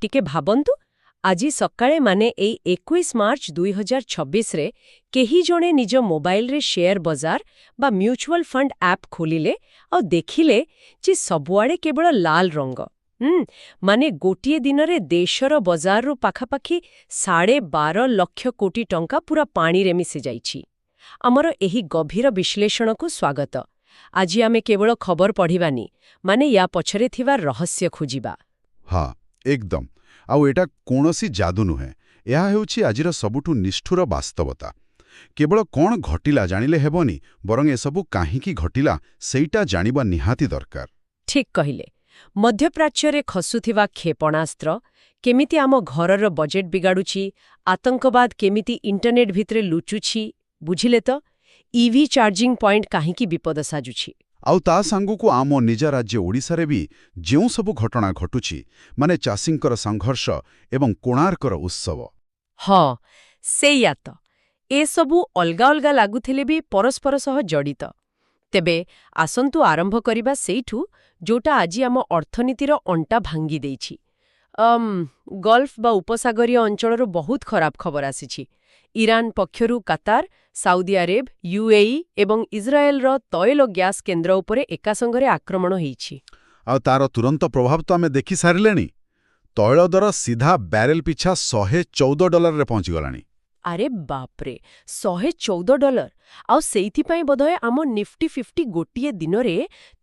टिके भाबंतु आजी सकाळे माने एई 21 मार्च 2026 रे केही जणे निज मोबाइल रे शेयर बजार बा म्यूचुअल फंड ऐप खोलिले और देखिले जे सबुआडे केवल लाल रंग माने गोटिए दिन रे देशर बजार रो पाखापाखी 12.5 लक्ष कोटी टंका पूरा पानी रे मिसि जाइछि। हमर एही गभीर विश्लेषण को स्वागत। आज आमे केवल खबर पढ़िबानी माने या पछरे थिवा रहस्य खोजिबा। हाँ एकदम आउ एटा कोनोसी जादू नुहे, यह हेउछि आजिर सबुठु निष्ठुर वास्तवता। केवल कौन घटिला जानिले हेबनी, बरং एसबु काहींकी घटिला सेइटा जानिबा निहाती दरकार। ठीक कहिले। मध्यप्राच्ୟରେ खसुथिवा क्षेपणास्त्र केमिति आम घरर बजेट बिगाडुछि, आतंकवाद केमिति इंटरनेट भितरे लुचुछि, बुझिले तो ईवी चार्जिंग पॉइंट काहींकी विपद साजुछि। आउ ता सांगुकु आम निज राज्य ओडिशारे भी जेउ सबु घटना घटुछि, माने चाषींकर संघर्ष एवं कोणार्कर उत्सव। हाँ सेया तो ए सबु अलगा अलगा लागुथिले भी परस्पर सह जडित। तेबे आसंतु आरंभ करिबा सेइठु जोटा आजी आम अर्थनीतिर अंटा भांगी देइछि। गल्फ बा उपसागरीय अंचलर बहुत खराब खबर आसिछि। इरान पक्षरु कतार, साउदी अरेब, यूएई एवं इजराएलर तैल ग्यास केन्द्र उपरे एका संगरे आक्रमण होइछि। आ तार तुरंत प्रभाव तो आमे देखि सारिलेनी। तैल दर सीधा बैरेल पिछा $114 रे पहुंची गलानी। अरे बापरे, $114 आउ सेइथिपाई बोधय आम निफ्टी 50 गोटिए दिनरे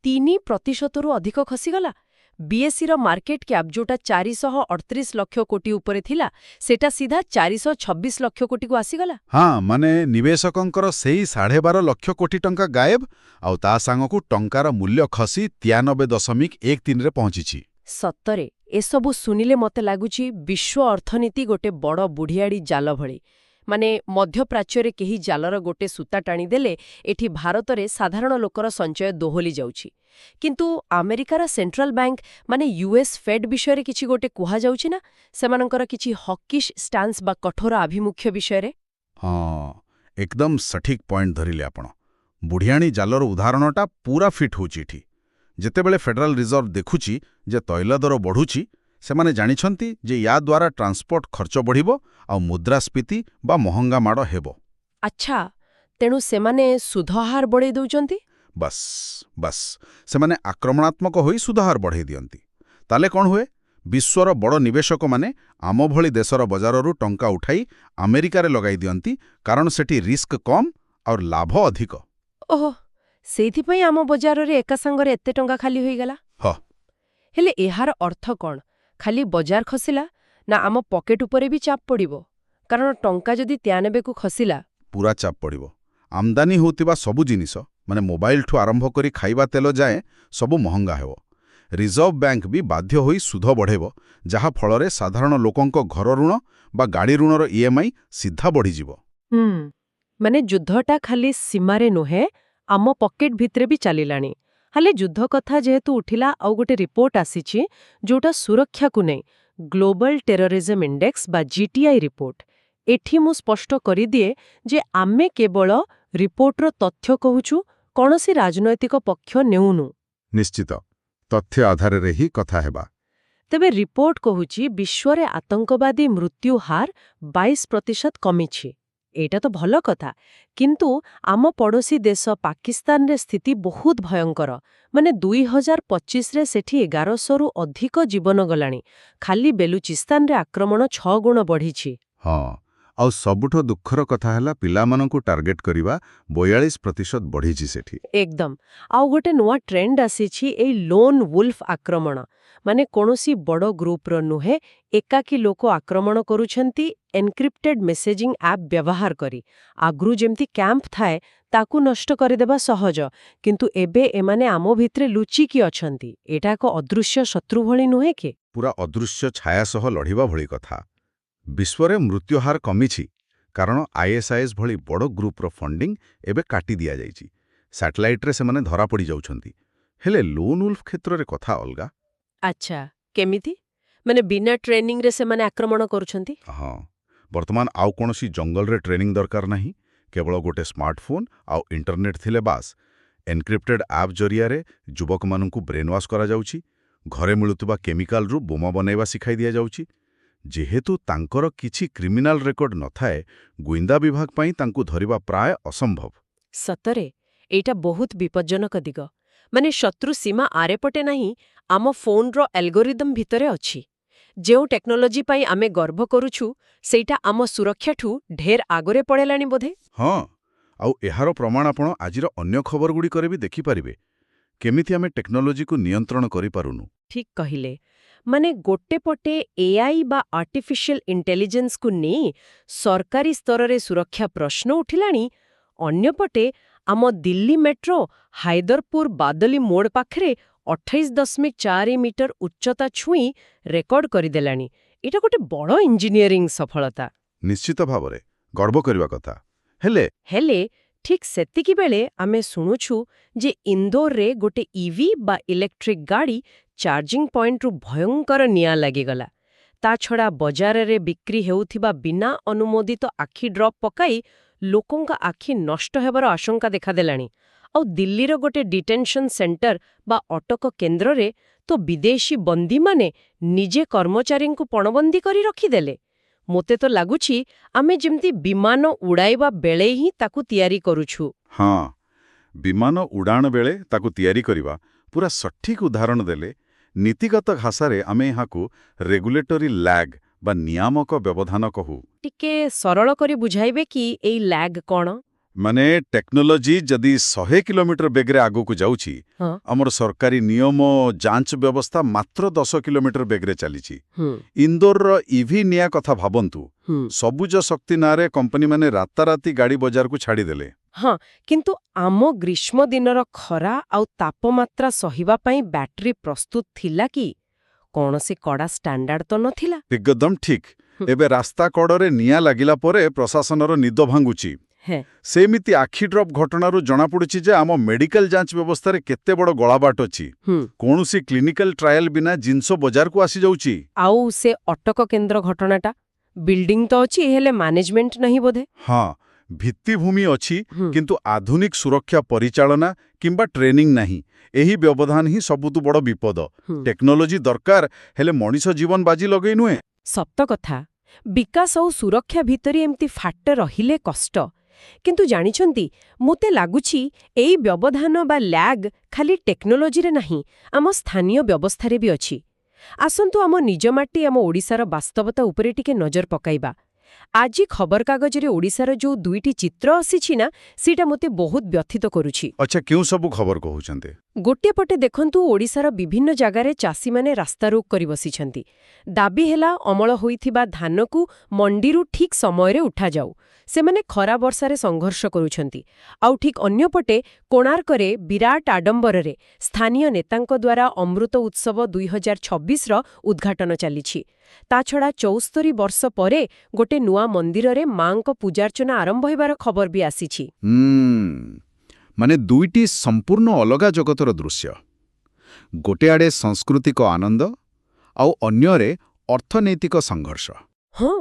3% अधिक खसीगला। बीएसई रो मार्केट कैप जोटा 438 लक्ष कोटी उपरे थिला सेटा सीधा 426 लक्ष कोटी को आसीगला। हाँ माने निवेशकंकर सेई 12.5 लक्ष कोटी टंका गायब आउ ता सांगकु टंकार मूल्य खसी 93.13 रे पहुंचीछि। सत्तरे एसबु सुनिले मते लागुछि विश्व अर्थनीति गोटे बड़ बुढ़ियाड़ी जाल भଳି। माने मध्यप्राच्ୟରେ केही जालर गोटे सूता टाणी देले एठी भारतरे साधारण लोकर संचय दोहली जाउछि। किंतु अमेरिकार सेंट्रल बैंक माने यूएस फेड विषय किछि गोटे कुहा जाउछि ना, सेमानंकर किछि हॉकिश स्टांस बा कठोर आभिमुख्य विषय। हाँ एकदम सठिक पॉइंट धरिले आपण। बुढ़ियाणी जालर उदाहरणटा पूरा फिट होउछि एठी। जेतेबेले फेडरल रिजर्व देखुछि जे तैल दर बढ़ुछि, सेमाने जानिछंती जे या द्वारा ट्रांसपोर्ट खर्च बढ़िबो आ मुद्रास्फीति बा महंगा माड़ हेबो। अच्छा, तेणु सेमाने सुधहार बढ़ाई दउचंती। बस सेमाने आक्रमणात्मक होई सुधहार बढ़ाई दियंती। ताले कोन हुए, विश्वर बड़ निवेशक माने आम भली देशर बजाररू टंका उठाई अमेरिकारे लगाई दियंती, कारण सेठी रिस्क कम और लाभ अधिक। ओहो, सेइथिपई आम बजाररे एका संगरे एते टंका खाली होई गला। ह हेले एहार अर्थ कोन? खाली बजार खसिला ना आम पॉकेट उपरे भी चाप पड़िबो? कारण टंका जदि 93 को खसिला पूरा चाप पड़िबो। आमदानी होतिबा सबु जिनिस माने मोबाइल ठु आरंभ करी खाइबा तेल जाए सबु महंगा हेबो। रिजर्व बैंक भी बाध्य होई सुध बढ़ेबो, जहा फलरे साधारण लोकंक घर ऋण बा गाड़ी ऋणर ईएमआई सीधा बढ़ी जिवो। माने युद्धटा खाली सीमारे नुहे आम पॉकेट भितरे भी चलिलानी। हाले युद्ध कथा जेहेतु उठिला आउ गोटे रिपोर्ट आसीछि जोटा सुरक्षा को नै ग्लोबल टेररिज्म इंडेक्स बा जीटीआई रिपोर्ट। एठी मु स्पष्ट करि दिए जे आमे केवल रिपोर्टर तथ्य कहूछु, कौनसी राजनैतिक पक्ष नेउनु। निश्चित तथ्य आधार रे ही कथा हेबा। तेबे रिपोर्ट कहूछि विश्वरे आतंकवादी मृत्यु हार 22% कमिछि। एटा तो भलो कथा, किंतु आम पड़ोसी देश पाकिस्तान रे स्थिति बहुत भयंकर। माने 2025 रे सेठी 1100 रु अधिक जीवन गलाणी। खाली बेलुचिस्तान रे आक्रमण 6 गुण बढ़िछि। हाँ आउ सबुठो दुखर कथा हला पिलामानंकु टार्गेट करिबा 42% बढ़िछि सेठी। एकदम। आउ गोटे नुआ ट्रेंड आसीछि ए लोन वुल्फ आक्रमण। माने कोनोसी बड़ ग्रुप रो नुहे एकाकी लोक आक्रमण करूछंती एनक्रिप्टेड मेसेजिंग ऐप व्यवहार करी। आग्रु जेमती कैंप थाए ताकू नष्ट करिदेबा सहज, किंतु एबे एमाने आमो भितरे लुचि की अछंती। एटा को अदृश्य शत्रु भଳି नुहे के पूरा अदृश्य छाया सह लढिबा भଳି कथा। विश्वरे मृत्युहार कमिछि कारण आईएसआईएस भଳି बड़ ग्रुपर फंडिंग एबे काटी दिया जाइछि। सैटेलाइट रे सेमाने धरा पड़ी जाउछंती। हेले लोन वुल्फ क्षेत्र रे कथा अलगा। अच्छा, केमिति? माने बिना ट्रेनिंग रे सेमाने आक्रमण करूछंती? हाँ, वर्तमान आउ कोनोसी जंगल रे ट्रेनिंग दरकार नाही, केवल गोटे स्मार्टफोन आउ इंटरनेट थिले बास। एनक्रिप्टेड ऐप जरिया रे युवक माननकु ब्रेन वॉश करा जाउछि। ଘରେ ମିଳୁଥିବା କେମିକାଲରୁ ବୋମା ବନାଇବା ଶିଖାଇ ଦିଆଯାଉଛି। ଯେହେତୁ ତାଙ୍କର କିଛି କ୍ରିମିନାଲ ରେକର୍ଡ ନଥାଏ, ଗୁଇନ୍ଦା ବିଭାଗ ପାଇଁ ତାଙ୍କୁ ଧରିବା ପ୍ରାୟ ଅସମ୍ଭବ। ସତରେ ଏଇଟା ବହୁତ ବିପଜ୍ଜନକ ଦିଗ। ମାନେ ଶତ୍ରୁ ସୀମା ଆରେପଟେ ନାହିଁ, ଆମ ଫୋନ୍ର ଆଲଗୋରିଦମ୍ ଭିତରେ ଅଛି। ଯେଉଁ ଟେକ୍ନୋଲୋଜି ପାଇଁ ଆମେ ଗର୍ବ କରୁଛୁ, ସେଇଟା ଆମ ସୁରକ୍ଷାଠୁ ଢେର ଆଗରେ ପଳେଇଲାଣି ବୋଧେ। ହଁ, ଆଉ ଏହାର ପ୍ରମାଣ ଆପଣ ଆଜିର ଅନ୍ୟ ଖବରଗୁଡ଼ିକରେ ବି ଦେଖିପାରିବେ। କେମିତି ଆମେ ଟେକ୍ନୋଲୋଜିକୁ ନିୟନ୍ତ୍ରଣ କରିପାରୁନୁ। ଠିକ୍ କହିଲେ। ମାନେ ଗୋଟେ ପଟେ ଏଆଇ ବା ଆର୍ଟିଫିସିଆଲ ଇଣ୍ଟେଲିଜେନ୍ସକୁ ନେଇ ସରକାରୀ ସ୍ତରରେ ସୁରକ୍ଷା ପ୍ରଶ୍ନ ଉଠିଲାଣି, ଅନ୍ୟପଟେ ଆମ ଦିଲ୍ଲୀ ମେଟ୍ରୋ ହାଇଦରପୁର ବାଦଲି ମୋଡ଼ ପାଖରେ 28.4 ମିଟର ଉଚ୍ଚତା ଛୁଇଁ ରେକର୍ଡ କରିଦେଲାଣି। ଏଇଟା ଗୋଟେ ବଡ଼ ଇଞ୍ଜିନିୟରିଂ ସଫଳତା। ନିଶ୍ଚିତ ଭାବରେ ଗର୍ବ କରିବା କଥା। ହେଲେ ଠିକ୍ ସେତିକିବେଳେ ଆମେ ଶୁଣୁଛୁ ଯେ ଇନ୍ଦୋରରେ ଗୋଟେ ଇଭି ବା ଇଲେକ୍ଟ୍ରିକ୍ ଗାଡ଼ି ଚାର୍ଜିଂ ପଏଣ୍ଟରୁ ଭୟଙ୍କର ନିଆଁ ଲାଗିଗଲା। ତା ଛଡ଼ା ବଜାରରେ ବିକ୍ରି ହେଉଥିବା ବିନା ଅନୁମୋଦିତ ଆଖି ଡ୍ରପ୍ ପକାଇ ଲୋକଙ୍କ ଆଖି ନଷ୍ଟ ହେବାର ଆଶଙ୍କା ଦେଖାଦେଲାଣି। ଆଉ ଦିଲ୍ଲୀର ଗୋଟେ ଡିଟେନସନ୍ ସେଣ୍ଟର ବା ଅଟକ କେନ୍ଦ୍ରରେ ତ ବିଦେଶୀ ବନ୍ଦୀମାନେ ନିଜେ କର୍ମଚାରୀଙ୍କୁ ପଣବନ୍ଦୀ କରି ରଖିଦେଲେ। ମୋତେ ତ ଲାଗୁଛି ଆମେ ଯେମିତି ବିମାନ ଉଡ଼ାଇବା ବେଳେ ହିଁ ତାକୁ ତିଆରି କରୁଛୁ। ହଁ, ବିମାନ ଉଡ଼ାଣ ବେଳେ ତାକୁ ତିଆରି କରିବା ପୁରା ସଠିକ୍ ଉଦାହରଣ ଦେଲେ। ନୀତିଗତ ଭାଷାରେ ଆମେ ଏହାକୁ ରେଗୁଲେଟରୀ ଲ୍ୟାଗ୍ ବା ନିୟାମକ ବ୍ୟବଧାନ କହୁ। ଟିକେ ସରଳ କରି ବୁଝାଇବେ କି ଏଇ ଲ୍ୟାଗ୍ କ'ଣ? ମାନେ ଟେକ୍ନୋଲୋଜି ଯଦି 100 କିଲୋମିଟର ବେଗରେ ଆଗକୁ ଯାଉଛି, ହଁ। ଆମର ସରକାରୀ ନିୟମ ଯାଞ୍ଚ ବ୍ୟବସ୍ଥା ମାତ୍ର 10 କିଲୋମିଟର ବେଗରେ ଚାଲିଛି। ଇନ୍ଦୋରର ଇଭି ନିଆଁ କଥା ଭାବନ୍ତୁ। ସବୁଜ ଶକ୍ତି ନାଁରେ କମ୍ପାନୀମାନେ ରାତାରାତି ଗାଡ଼ି ବଜାରକୁ ଛାଡ଼ିଦେଲେ। ହଁ, କିନ୍ତୁ ଆମ ଗ୍ରୀଷ୍ମ ଦିନର ଖରା ଆଉ ତାପମାତ୍ରା ସହିବା ପାଇଁ ବ୍ୟାଟେରୀ ପ୍ରସ୍ତୁତ ଥିଲା କି? କୌଣସି କଡ଼ା ଷ୍ଟାଣ୍ଡାର୍ଡ ତ ନଥିଲା। ଏକଦମ ଠିକ୍। ଏବେ ରାସ୍ତା କଡ଼ରେ ନିଆଁ ଲାଗିଲା ପରେ ପ୍ରଶାସନର ନିଦ ଭାଙ୍ଗୁଛି। ସେମିତି ଆଖି ଡ୍ରପ୍ ଘଟଣାରୁ ଜଣାପଡ଼ୁଛି ଯେ ଆମ ମେଡିକାଲ ଯାଞ୍ଚ ବ୍ୟବସ୍ଥାରେ କେତେ ବଡ଼ ଗଳାବାଟ ଅଛି। କୌଣସି କ୍ଲିନିକାଲ ଟ୍ରାଏଲ ବିନା ଜିନିଷ ବଜାରକୁ ଆସିଯାଉଛି। ଆଉ ସେ ଅଟକ କେନ୍ଦ୍ର ଘଟଣାଟା? ବିଲ୍ଡିଂ ତ ଅଛି, ହେଲେ ମ୍ୟାନେଜମେଣ୍ଟ ନାହିଁ ବୋଧେ। ହଁ, ଭିତ୍ତିଭୂମି ଅଛି, କିନ୍ତୁ ଆଧୁନିକ ସୁରକ୍ଷା ପରିଚାଳନା କିମ୍ବା ଟ୍ରେନିଂ ନାହିଁ। ଏହି ବ୍ୟବଧାନ ହିଁ ସବୁଠୁ ବଡ଼ ବିପଦ। ଟେକ୍ନୋଲୋଜି ଦରକାର, ହେଲେ ମଣିଷ ଜୀବନ ବାଜି ଲଗେଇ ନୁହେଁ। ସତ କଥା। ବିକାଶ ଆଉ ସୁରକ୍ଷା ଭିତରେ ଏମିତି ଫାଟ ରହିଲେ କଷ୍ଟ। କିନ୍ତୁ ଜାଣିଛନ୍ତି, ମୋତେ ଲାଗୁଛି ଏଇ ବ୍ୟବଧାନ ବା ଲ୍ୟାଗ୍ ଖାଲି ଟେକ୍ନୋଲୋଜିରେ ନାହିଁ, ଆମ ସ୍ଥାନୀୟ ବ୍ୟବସ୍ଥାରେ ବି ଅଛି। ଆସନ୍ତୁ ଆମ ନିଜ ମାଟି, ଆମ ଓଡ଼ିଶାର ବାସ୍ତବତା ଉପରେ ଟିକେ ନଜର ପକାଇବା। ଆଜି ଖବରକାଗଜରେ ଓଡ଼ିଶାର ଯୋଉ 2ଟି ଚିତ୍ର ଆସିଛି ନା, ସେଇଟା ମୋତେ ବହୁତ ବ୍ୟଥିତ କରୁଛି। ଆଚ୍ଛା, କେଉଁ ସବୁ ଖବର କହୁଛନ୍ତି? ଗୋଟିଏ ପଟେ ଦେଖନ୍ତୁ, ଓଡ଼ିଶାର ବିଭିନ୍ନ ଜାଗାରେ ଚାଷୀମାନେ ରାସ୍ତାରୋକ କରି ବସିଛନ୍ତି। ଦାବି ହେଲା ଅମଳ ହୋଇଥିବା ଧାନକୁ ମଣ୍ଡିରୁ ଠିକ୍ ସମୟରେ ଉଠାଯାଉ। ସେମାନେ ଖରା ବର୍ଷାରେ ସଂଘର୍ଷ କରୁଛନ୍ତି। ଆଉ ଠିକ୍ ଅନ୍ୟପଟେ କୋଣାର୍କରେ ବିରାଟ ଆଡମ୍ବରରେ ସ୍ଥାନୀୟ ନେତାଙ୍କ ଦ୍ୱାରା ଅମୃତ ଉତ୍ସବ 2026ର ଉଦ୍ଘାଟନ ଚାଲିଛି। ତାଛଡ଼ା 74 ବର୍ଷ ପରେ ଗୋଟେ ନୂଆ ମନ୍ଦିରରେ ମାଙ୍କ ପୂଜାର୍ଚ୍ଚନା ଆରମ୍ଭ ହେବାର ଖବର ବି ଆସିଛି। ମାନେ 2ଟି ସମ୍ପୂର୍ଣ୍ଣ ଅଲଗା ଜଗତର ଦୃଶ୍ୟ। ଗୋଟେ ଆଡ଼େ ସାଂସ୍କୃତିକ ଆନନ୍ଦ, ଆଉ ଅନ୍ୟରେ ଅର୍ଥନୈତିକ ସଂଘର୍ଷ। ହଁ,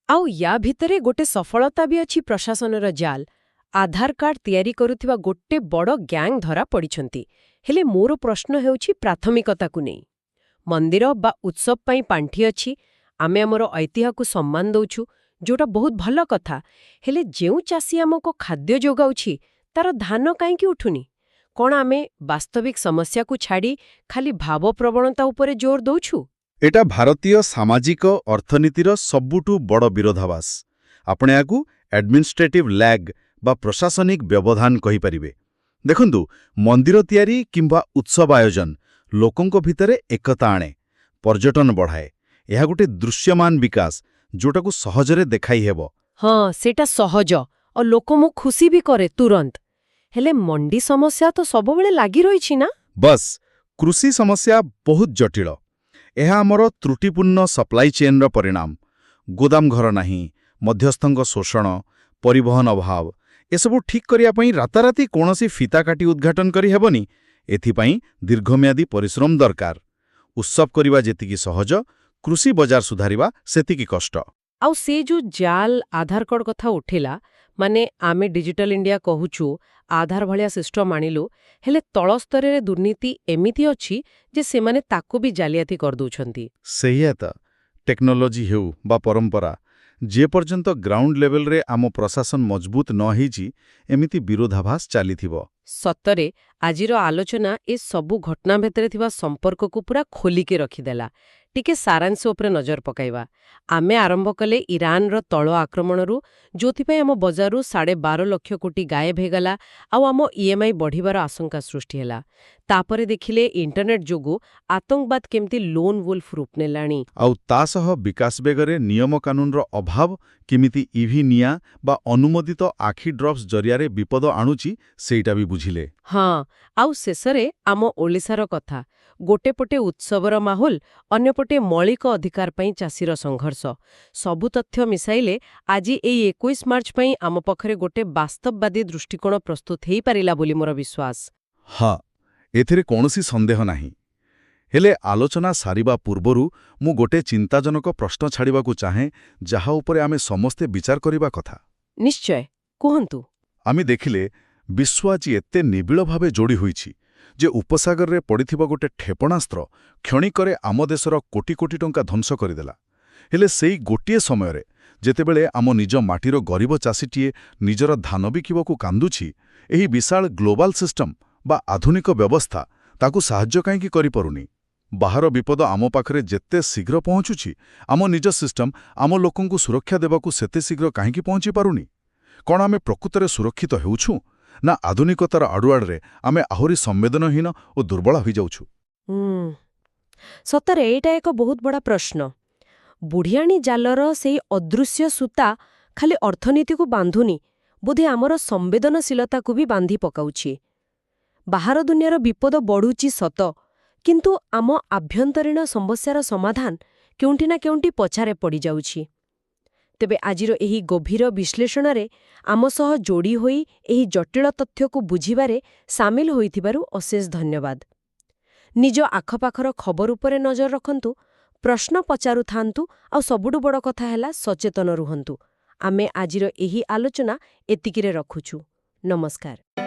ଆଉ ୟା ଭିତରେ ଗୋଟେ ସଫଳତା ବି ଅଛି ପ୍ରଶାସନର ଜାଲ। ଆଧାର କାର୍ଡ ତିଆରି କରୁଥିବା ଗୋଟେ ବଡ଼ ଗ୍ୟାଙ୍ଗ ଧରା ପଡ଼ିଛନ୍ତି। ହେଲେ ମୋର ପ୍ରଶ୍ନ ହେଉଛି ପ୍ରାଥମିକତାକୁ ନେଇ। ମନ୍ଦିର ବା ଉତ୍ସବ ପାଇଁ ପାଣ୍ଠି ଅଛି, ଆମେ ଆମର ଐତିହ୍ୟକୁ ସମ୍ମାନ ଦଉଛୁ, ଯୋଉଟା ବହୁତ ଭଲ କଥା। ହେଲେ ଯେଉଁ ଚାଷୀ ଆମକୁ ଖାଦ୍ୟ ଯୋଗାଉଛି, ତାର ଧାନ କାହିଁକି ଉଠୁନି? କ'ଣ ଆମେ ବାସ୍ତବିକ ସମସ୍ୟାକୁ ଛାଡ଼ି ଖାଲି ଭାବପ୍ରବଣତା ଉପରେ ଜୋର ଦଉଛୁ? ଏଟା ଭାରତୀୟ ସାମାଜିକ ଅର୍ଥନୀତିର ସବୁଠୁ ବଡ଼ ବିରୋଧାଭାସ। ଆପଣ ଏହାକୁ ଆଡମିନିଷ୍ଟ୍ରେଟିଭ ଲ୍ୟାଗ୍ ବା ପ୍ରଶାସନିକ ବ୍ୟବଧାନ କହିପାରିବେ। ଦେଖନ୍ତୁ, ମନ୍ଦିର ତିଆରି କିମ୍ବା ଉତ୍ସବ ଆୟୋଜନ ଲୋକଙ୍କ ଭିତରେ ଏକତା ଆଣେ, ପର୍ଯ୍ୟଟନ ବଢ଼ାଏ। ଏହା ଗୋଟେ ଦୃଶ୍ୟମାନ ବିକାଶ, ଯୋଉଟାକୁ ସହଜରେ ଦେଖାଇ ହେବ। ହଁ, ସେଇଟା ସହଜ, ଆଉ ଲୋକଙ୍କୁ ଖୁସି ବି କରେ ତୁରନ୍ତ। ହେଲେ ମଣ୍ଡି ସମସ୍ୟା ତ ସବୁବେଳେ ଲାଗି ରହିଛି ନା? ବସ୍, କୃଷି ସମସ୍ୟା ବହୁତ ଜଟିଳ। ଏହା ଆମର ତ୍ରୁଟିପୂର୍ଣ୍ଣ ସପ୍ଲାଇ ଚେନ୍ର ପରିଣାମ। ଗୋଦାମ ଘର ନାହିଁ, ମଧ୍ୟସ୍ଥଙ୍କ ଶୋଷଣ, ପରିବହନ ଅଭାବ, ଏସବୁ ଠିକ୍ କରିବା ପାଇଁ ରାତାରାତି କୌଣସି ଫିତା କାଟି ଉଦ୍ଘାଟନ କରିହେବନି। ଏଥିପାଇଁ ଦୀର୍ଘମିଆଦୀ ପରିଶ୍ରମ ଦରକାର। ଉତ୍ସବ କରିବା ଯେତିକି ସହଜ, କୃଷି ବଜାର ସୁଧାରିବା ସେତିକି କଷ୍ଟ। ଆଉ ସେ ଯୋଉ ଜାଲ ଆଧାର କାର୍ଡ କଥା ଉଠିଲା, ମାନେ ଆମେ ଡିଜିଟାଲ ଇଣ୍ଡିଆ କହୁଛୁ, ଆଧାର ଭଳିଆ ସିଷ୍ଟମ ଆଣିଲୁ, ହେଲେ ତଳ ସ୍ତରରେ ଦୁର୍ନୀତି ଏମିତି ଅଛି ଯେ ସେମାନେ ତାକୁ ବି ଜାଲିଆତି କରିଦଉଛନ୍ତି। ସେଇଆ ତ, ଟେକ୍ନୋଲୋଜି ହେଉ ବା ପରମ୍ପରା, ଯେ ପର୍ଯ୍ୟନ୍ତ ଗ୍ରାଉଣ୍ଡ ଲେଭେଲରେ ଆମ ପ୍ରଶାସନ ମଜବୁତ ନ ହେଇଛି, ଏମିତି ବିରୋଧାଭାସ ଚାଲିଥିବ। ସତରେ ଆଜିର ଆଲୋଚନା ଏ ସବୁ ଘଟଣା ଭିତରେ ଥିବା ସମ୍ପର୍କକୁ ପୁରା ଖୋଲିକି ରଖିଦେଲା। ଟିକେ ସାରାଂଶ ଉପରେ ନଜର ପକାଇବା। ଆମେ ଆରମ୍ଭ କଲେ ଇରାନର ତଳ ଆକ୍ରମଣରୁ, ଯୋଉଥିପାଇଁ ଆମ ବଜାରରୁ 12.5 ଲକ୍ଷ କୋଟି ଗାୟବ ହେଇଗଲା ଆଉ ଆମ ଇଏମ୍ଆଇ ବଢ଼ିବାର ଆଶଙ୍କା ସୃଷ୍ଟି ହେଲା। ତାପରେ ଦେଖିଲେ ଇଣ୍ଟରନେଟ ଯୋଗୁଁ ଆତଙ୍କବାଦ କେମିତି ଲୋନ୍ ୱୁଲ୍ଫ ରୂପ ନେଲାଣି। ଆଉ ତା ସହ ବିକାଶ ବେଗରେ ନିୟମ କାନୁନର ଅଭାବ କେମିତି ଇଭି ନିଆଁ ବା ଅନୁମୋଦିତ ଆଖି ଡ୍ରପ୍ସ ଜରିଆରେ ବିପଦ ଆଣୁଛି, ସେଇଟା ବି ବୁଝିଲେ। ହଁ, ଆଉ ଶେଷରେ ଆମ ଓଡ଼ିଶାର କଥା। ଗୋଟେ ପଟେ ଉତ୍ସବର ମାହୋଲ, ଅନ୍ୟପଟେ ମୌଳିକ ଅଧିକାର ପାଇଁ ଚାଷୀର ସଂଘର୍ଷ। ସବୁ ତଥ୍ୟ ମିଶାଇଲେ ଆଜି ଏଇ 21 ମାର୍ଚ୍ଚ ପାଇଁ ଆମ ପାଖରେ ଗୋଟେ ବାସ୍ତବବାଦୀ ଦୃଷ୍ଟିକୋଣ ପ୍ରସ୍ତୁତ ହେଇପାରିଲା ବୋଲି ମୋର ବିଶ୍ୱାସ। ହଁ, ଏଥିରେ କୌଣସି ସନ୍ଦେହ ନାହିଁ। ହେଲେ ଆଲୋଚନା ସାରିବା ପୂର୍ବରୁ ମୁଁ ଗୋଟେ ଚିନ୍ତାଜନକ ପ୍ରଶ୍ନ ଛାଡ଼ିବାକୁ ଚାହେଁ, ଯାହା ଉପରେ ଆମେ ସମସ୍ତେ ବିଚାର କରିବା କଥା। ନିଶ୍ଚୟ, କୁହନ୍ତୁ। ଆମେ ଦେଖିଲେ ବିଶ୍ୱ ଆଜି ଏତେ ନିବିଡ଼ ଭାବେ ଯୋଡ଼ି ହୋଇଛି ଯେ ଉପସାଗରରେ ପଡ଼ିଥିବା ଗୋଟେ କ୍ଷେପଣାସ୍ତ୍ର କ୍ଷଣିକରେ ଆମ ଦେଶର କୋଟି କୋଟି ଟଙ୍କା ଧ୍ୱଂସ କରିଦେଲା। ହେଲେ ସେଇ ଗୋଟିଏ ସମୟରେ ଯେତେବେଳେ ଆମ ନିଜ ମାଟିର ଗରିବ ଚାଷୀଟିଏ ନିଜର ଧାନ ବିକିବାକୁ କାନ୍ଦୁଛି, ଏହି ବିଶାଳ ଗ୍ଲୋବାଲ ସିଷ୍ଟମ ବା ଆଧୁନିକ ବ୍ୟବସ୍ଥା ତାକୁ ସାହାଯ୍ୟ କାହିଁକି କରିପାରୁନି? ବାହାର ବିପଦ ଆମ ପାଖରେ ଯେତେ ଶୀଘ୍ର ପହଞ୍ଚୁଛି, ଆମ ନିଜ ସିଷ୍ଟମ ଆମ ଲୋକଙ୍କୁ ସୁରକ୍ଷା ଦେବାକୁ ସେତେ ଶୀଘ୍ର କାହିଁକି ପହଞ୍ଚି ପାରୁନି? କ'ଣ ଆମେ ପ୍ରକୃତରେ ସୁରକ୍ଷିତ ହେଉଛୁ, ନା ଆଧୁନିକତାର ଆଡ଼ୁଆଡ଼ରେ ଆମେ ଆହୁରି ସମ୍ବେଦନହୀନ ଓ ଦୁର୍ବଳ ହୋଇଯାଉଛୁ? ସତରେ ଏଇଟା ଏକ ବହୁତ ବଡ଼ ପ୍ରଶ୍ନ। ବୁଢ଼ିଆଣୀ ଜାଲର ସେଇ ଅଦୃଶ୍ୟ ସୂତା ଖାଲି ଅର୍ଥନୀତିକୁ ବାନ୍ଧୁନି, ବୋଧେ ଆମର ସମ୍ବେଦନଶୀଳତାକୁ ବି ବାନ୍ଧି ପକାଉଛି। ବାହାର ଦୁନିଆର ବିପଦ ବଢ଼ୁଛି ସତ, କିନ୍ତୁ ଆମ ଆଭ୍ୟନ୍ତରୀଣ ସମସ୍ୟାର ସମାଧାନ କେଉଁଠି ନା କେଉଁଠି ପଛରେ ପଡ଼ିଯାଉଛି। ତେବେ ଆଜିର ଏହି ଗଭୀର ବିଶ୍ଳେଷଣରେ ଆମ ସହ ଯୋଡ଼ି ହୋଇ ଏହି ଜଟିଳ ତଥ୍ୟକୁ ବୁଝିବାରେ ସାମିଲ ହୋଇଥିବାରୁ ଅଶେଷ ଧନ୍ୟବାଦ। ନିଜ ଆଖପାଖର ଖବର ଉପରେ ନଜର ରଖନ୍ତୁ, ପ୍ରଶ୍ନ ପଚାରୁଥାନ୍ତୁ, ଆଉ ସବୁଠୁ ବଡ଼ କଥା ହେଲା ସଚେତନ ରୁହନ୍ତୁ। ଆମେ ଆଜିର ଏହି ଆଲୋଚନା ଏତିକିରେ ରଖୁଛୁ। ନମସ୍କାର।